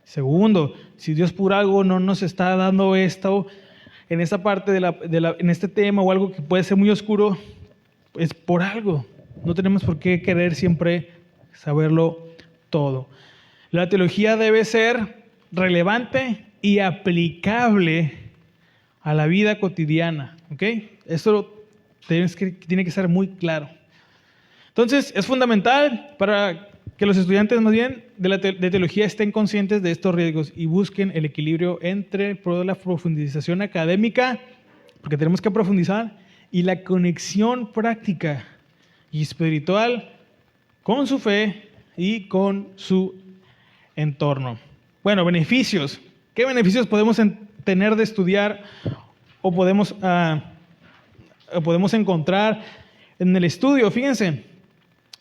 A: Segundo, si Dios por algo no nos está dando esto en esta parte en este tema o algo que puede ser muy oscuro, es por algo. No tenemos por qué querer siempre saberlo todo. La teología debe ser relevante y aplicable a la vida cotidiana, ¿ok? Esto tiene que ser muy claro. Entonces, es fundamental para que los estudiantes más bien de teología estén conscientes de estos riesgos y busquen el equilibrio entre la profundización académica, porque tenemos que profundizar, y la conexión práctica y espiritual con su fe y con su entorno. Bueno, beneficios. ¿Qué beneficios podemos tener de estudiar o podemos encontrar en el estudio? Fíjense.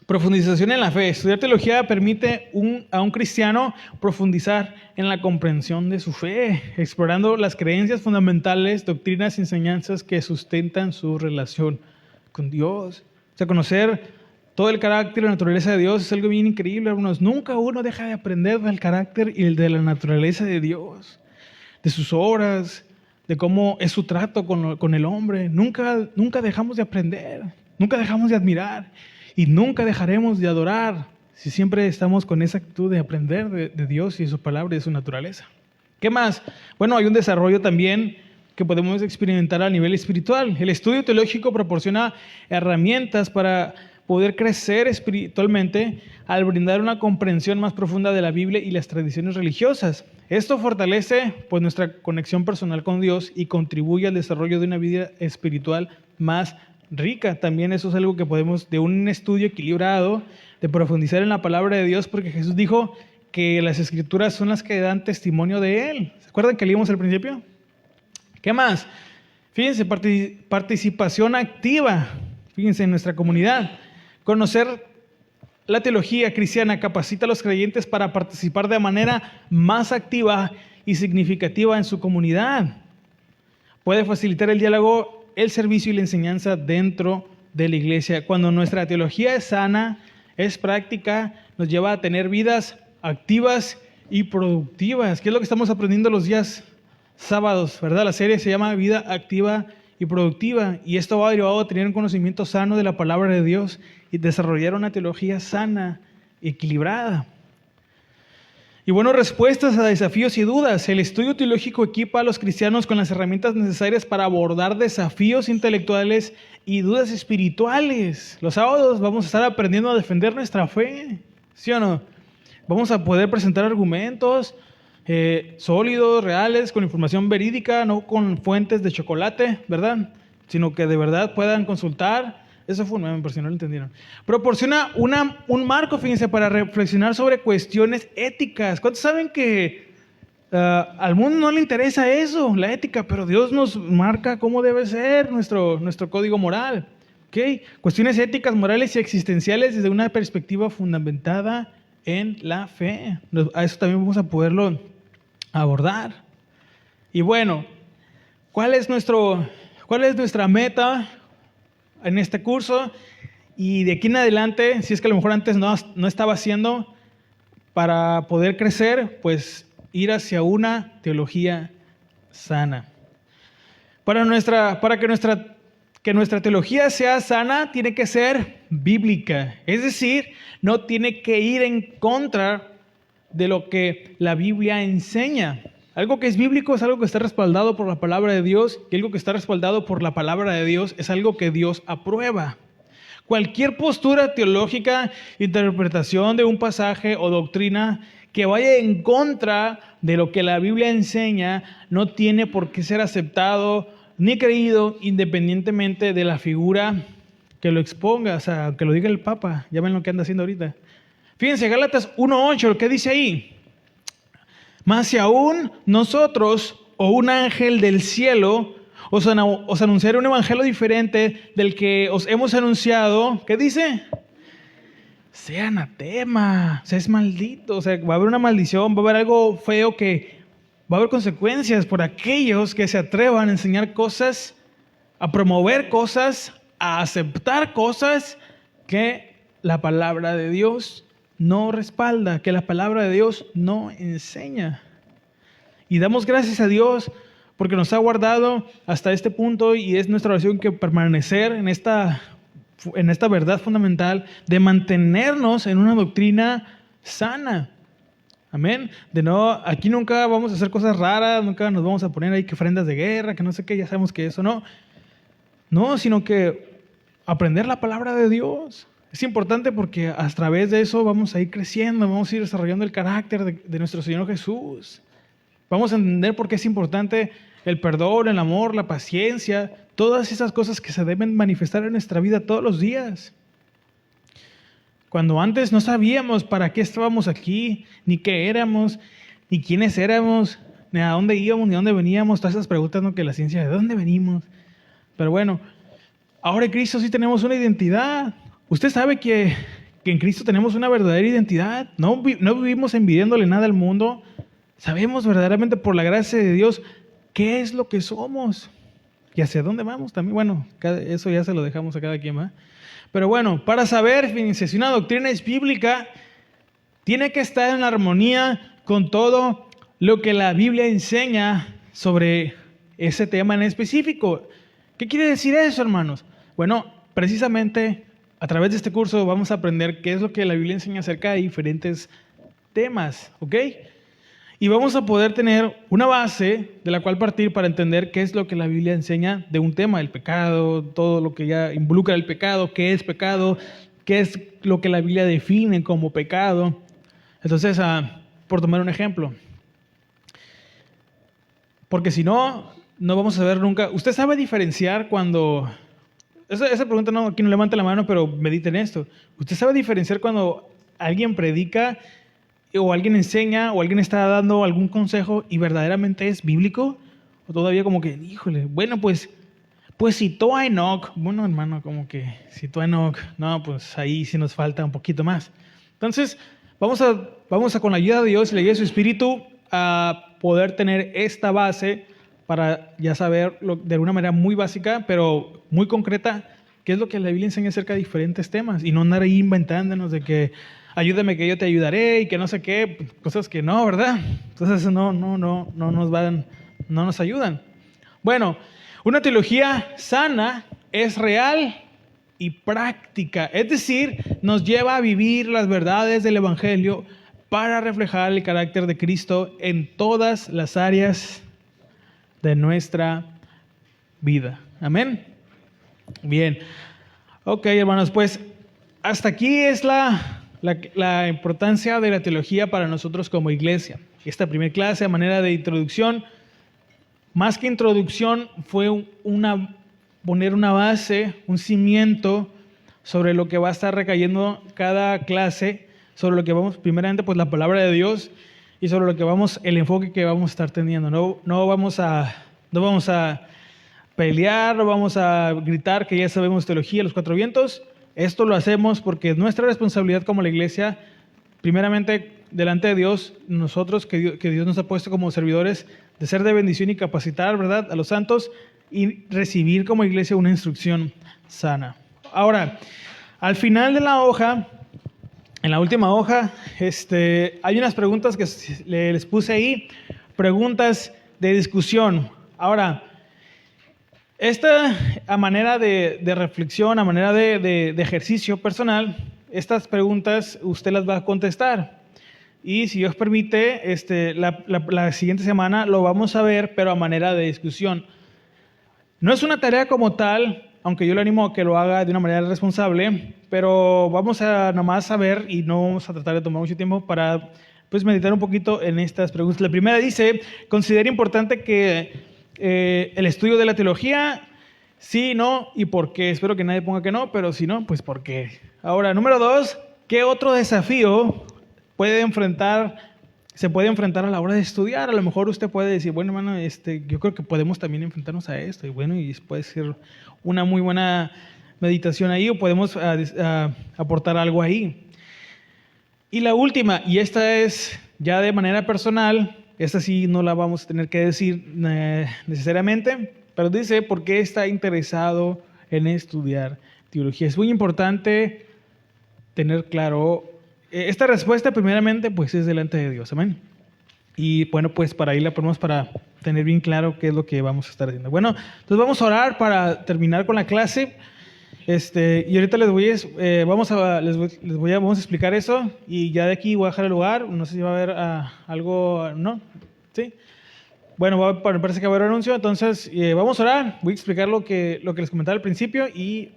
A: Profundización en la fe. Estudiar teología permite a un cristiano profundizar en la comprensión de su fe, explorando las creencias fundamentales, doctrinas y enseñanzas que sustentan su relación con Dios. O sea, conocer todo el carácter y la naturaleza de Dios es algo bien increíble, hermanos. Nunca uno deja de aprender del carácter y de la naturaleza de Dios, de sus obras, de cómo es su trato con el hombre. Nunca dejamos de aprender, nunca dejamos de admirar. Y nunca dejaremos de adorar si siempre estamos con esa actitud de aprender de Dios y de su palabra y de su naturaleza. ¿Qué más? Bueno, hay un desarrollo también que podemos experimentar a nivel espiritual. El estudio teológico proporciona herramientas para poder crecer espiritualmente al brindar una comprensión más profunda de la Biblia y las tradiciones religiosas. Esto fortalece pues, nuestra conexión personal con Dios y contribuye al desarrollo de una vida espiritual más rica. También eso es algo que podemos, de un estudio equilibrado, de profundizar en la palabra de Dios, porque Jesús dijo que las escrituras son las que dan testimonio de Él. ¿Se acuerdan que leímos al principio? ¿Qué más? Fíjense, participación activa. Fíjense, en nuestra comunidad. Conocer la teología cristiana capacita a los creyentes para participar de manera más activa y significativa en su comunidad. Puede facilitar el diálogo, el servicio y la enseñanza dentro de la iglesia. Cuando nuestra teología es sana, es práctica, nos lleva a tener vidas activas y productivas. ¿Qué es lo que estamos aprendiendo los días sábados? ¿Verdad? La serie se llama Vida Activa y Productiva. Y esto va derivado a tener un conocimiento sano de la palabra de Dios y desarrollar una teología sana, equilibrada. Y bueno, respuestas a desafíos y dudas. El estudio teológico equipa a los cristianos con las herramientas necesarias para abordar desafíos intelectuales y dudas espirituales. Los sábados vamos a estar aprendiendo a defender nuestra fe, ¿sí o no? Vamos a poder presentar argumentos sólidos, reales, con información verídica, no con fuentes de chocolate, ¿verdad? Sino que de verdad puedan consultar. Eso fue un meme, por si no lo entendieron. Proporciona un marco, fíjense, para reflexionar sobre cuestiones éticas. ¿Cuántos saben que al mundo no le interesa eso, la ética? Pero Dios nos marca cómo debe ser nuestro código moral. ¿Okay? Cuestiones éticas, morales y existenciales desde una perspectiva fundamentada en la fe. A eso también vamos a poderlo abordar. Y bueno, ¿cuál es nuestra meta en este curso? Y de aquí en adelante, si es que a lo mejor antes no estaba haciendo, para poder crecer, pues ir hacia una teología sana. Que nuestra teología sea sana, tiene que ser bíblica. Es decir, no tiene que ir en contra de lo que la Biblia enseña. Algo que es bíblico es algo que está respaldado por la palabra de Dios, y algo que está respaldado por la palabra de Dios es algo que Dios aprueba. Cualquier postura teológica, interpretación de un pasaje o doctrina que vaya en contra de lo que la Biblia enseña no tiene por qué ser aceptado ni creído independientemente de la figura que lo exponga, o sea, que lo diga el Papa. Ya ven lo que anda haciendo ahorita. Fíjense, Gálatas 1:8, lo que dice ahí. Mas si aún nosotros o un ángel del cielo os anunciara un evangelio diferente del que os hemos anunciado, ¿qué dice? Sea anatema, o sea, es maldito, o sea, va a haber una maldición, va a haber algo feo, que va a haber consecuencias por aquellos que se atrevan a enseñar cosas, a promover cosas, a aceptar cosas que la palabra de Dios no respalda, que la palabra de Dios no enseña. Y damos gracias a Dios porque nos ha guardado hasta este punto, y es nuestra oración que permanecer en esta verdad fundamental de mantenernos en una doctrina sana. Amén. Aquí nunca vamos a hacer cosas raras, nunca nos vamos a poner ahí que ofrendas de guerra, que no sé qué, ya sabemos que eso no. No, sino que aprender la palabra de Dios. Es importante porque a través de eso vamos a ir creciendo, vamos a ir desarrollando el carácter de nuestro Señor Jesús. Vamos a entender por qué es importante el perdón, el amor, la paciencia, todas esas cosas que se deben manifestar en nuestra vida todos los días. Cuando antes no sabíamos para qué estábamos aquí, ni qué éramos, ni quiénes éramos, ni a dónde íbamos, ni a dónde veníamos, todas esas preguntas, ¿no? Que la ciencia, ¿de dónde venimos? Pero bueno, ahora en Cristo sí tenemos una identidad. Usted sabe que en Cristo tenemos una verdadera identidad. No vivimos envidiándole nada al mundo. Sabemos verdaderamente por la gracia de Dios qué es lo que somos y hacia dónde vamos también. Bueno, eso ya se lo dejamos a cada quien, ¿va? Pero bueno, para saber, fíjense, si una doctrina es bíblica, tiene que estar en armonía con todo lo que la Biblia enseña sobre ese tema en específico. ¿Qué quiere decir eso, hermanos? Bueno, precisamente a través de este curso vamos a aprender qué es lo que la Biblia enseña acerca de diferentes temas, ¿ok? Y vamos a poder tener una base de la cual partir para entender qué es lo que la Biblia enseña de un tema, el pecado, todo lo que ya involucra el pecado, qué es lo que la Biblia define como pecado. Entonces, por tomar un ejemplo, porque si no, no vamos a ver nunca. ¿Usted sabe diferenciar cuando... Esa pregunta no, aquí no levante la mano, pero mediten esto. ¿Usted sabe diferenciar cuando alguien predica o alguien enseña o alguien está dando algún consejo y verdaderamente es bíblico? O todavía como que, híjole, bueno, pues citó a Enoch. Bueno, hermano, como que citó a Enoch. No, pues ahí sí nos falta un poquito más. Entonces, vamos a con la ayuda de Dios y la ayuda de su Espíritu a poder tener esta base para ya saber de alguna manera muy básica, pero muy concreta, qué es lo que la Biblia enseña acerca de diferentes temas y no andar ahí inventándonos de que ayúdame que yo te ayudaré y que no sé qué, cosas que no, ¿verdad? Entonces no nos ayudan. Bueno, una teología sana es real y práctica, es decir, nos lleva a vivir las verdades del Evangelio para reflejar el carácter de Cristo en todas las áreas de nuestra vida. Amén. Bien. Ok, hermanos, pues hasta aquí es la importancia de la teología para nosotros como iglesia. Esta primera clase a manera de introducción, más que introducción, fue poner una base, un cimiento sobre lo que va a estar recayendo cada clase, sobre lo que vamos, primeramente, pues la palabra de Dios y sobre lo que el enfoque que vamos a estar teniendo. No vamos a pelear, no vamos a gritar que ya sabemos teología a los cuatro vientos. Esto lo hacemos porque es nuestra responsabilidad como la iglesia, primeramente delante de Dios, nosotros que Dios nos ha puesto como servidores, de ser de bendición y capacitar, ¿verdad?, a los santos y recibir como iglesia una instrucción sana. Ahora, al final de la hoja, en la última hoja, hay unas preguntas que les puse ahí, preguntas de discusión. Ahora, esta a manera de reflexión, a manera de ejercicio personal, estas preguntas usted las va a contestar. Y si Dios permite, la siguiente semana lo vamos a ver, pero a manera de discusión. No es una tarea como tal, aunque yo le animo a que lo haga de una manera responsable, pero vamos a nomás a ver y no vamos a tratar de tomar mucho tiempo para pues meditar un poquito en estas preguntas. La primera dice, considera importante que el estudio de la teología, sí, no y por qué. Espero que nadie ponga que no, pero si no, pues por qué. Ahora, número 2, ¿qué otro desafío se puede enfrentar a la hora de estudiar? A lo mejor usted puede decir, bueno, hermano, yo creo que podemos también enfrentarnos a esto, y bueno, y puede ser una muy buena meditación ahí, o podemos aportar algo ahí. Y la última, y esta es ya de manera personal, esta sí no la vamos a tener que decir necesariamente, pero dice, ¿por qué está interesado en estudiar teología? Es muy importante tener claro. Esta respuesta primeramente pues es delante de Dios, amén. Y bueno, pues para ahí la ponemos para tener bien claro qué es lo que vamos a estar haciendo. Bueno, entonces vamos a orar para terminar con la clase. Y ahorita vamos a explicar eso y ya de aquí voy a dejar el lugar. No sé si va a haber algo, ¿no? ¿Sí? Bueno, me parece que va a haber anuncio, entonces vamos a orar. Voy a explicar lo que les comentaba al principio y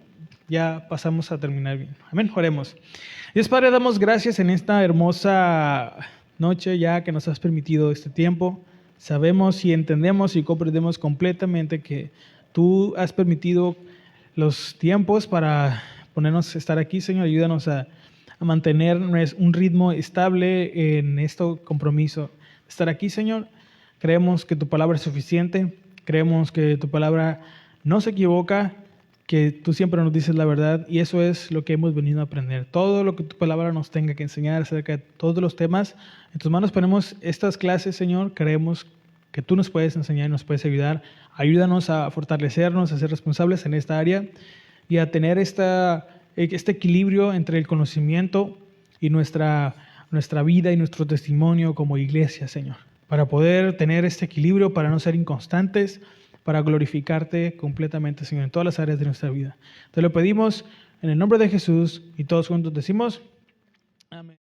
A: ya pasamos a terminar bien. Amén, oremos. Dios Padre, damos gracias en esta hermosa noche ya que nos has permitido este tiempo. Sabemos y entendemos y comprendemos completamente que tú has permitido los tiempos para ponernos a estar aquí, Señor. Ayúdanos a mantener un ritmo estable en este compromiso. Estar aquí, Señor. Creemos que tu palabra es suficiente. Creemos que tu palabra no se equivoca, que tú siempre nos dices la verdad, y eso es lo que hemos venido a aprender. Todo lo que tu palabra nos tenga que enseñar acerca de todos los temas, en tus manos ponemos estas clases, Señor. Creemos que tú nos puedes enseñar y nos puedes ayudar. Ayúdanos a fortalecernos, a ser responsables en esta área y a tener este equilibrio entre el conocimiento y nuestra vida y nuestro testimonio como iglesia, Señor. Para poder tener este equilibrio, para no ser inconstantes, para glorificarte completamente, Señor, en todas las áreas de nuestra vida. Te lo pedimos en el nombre de Jesús y todos juntos decimos amén.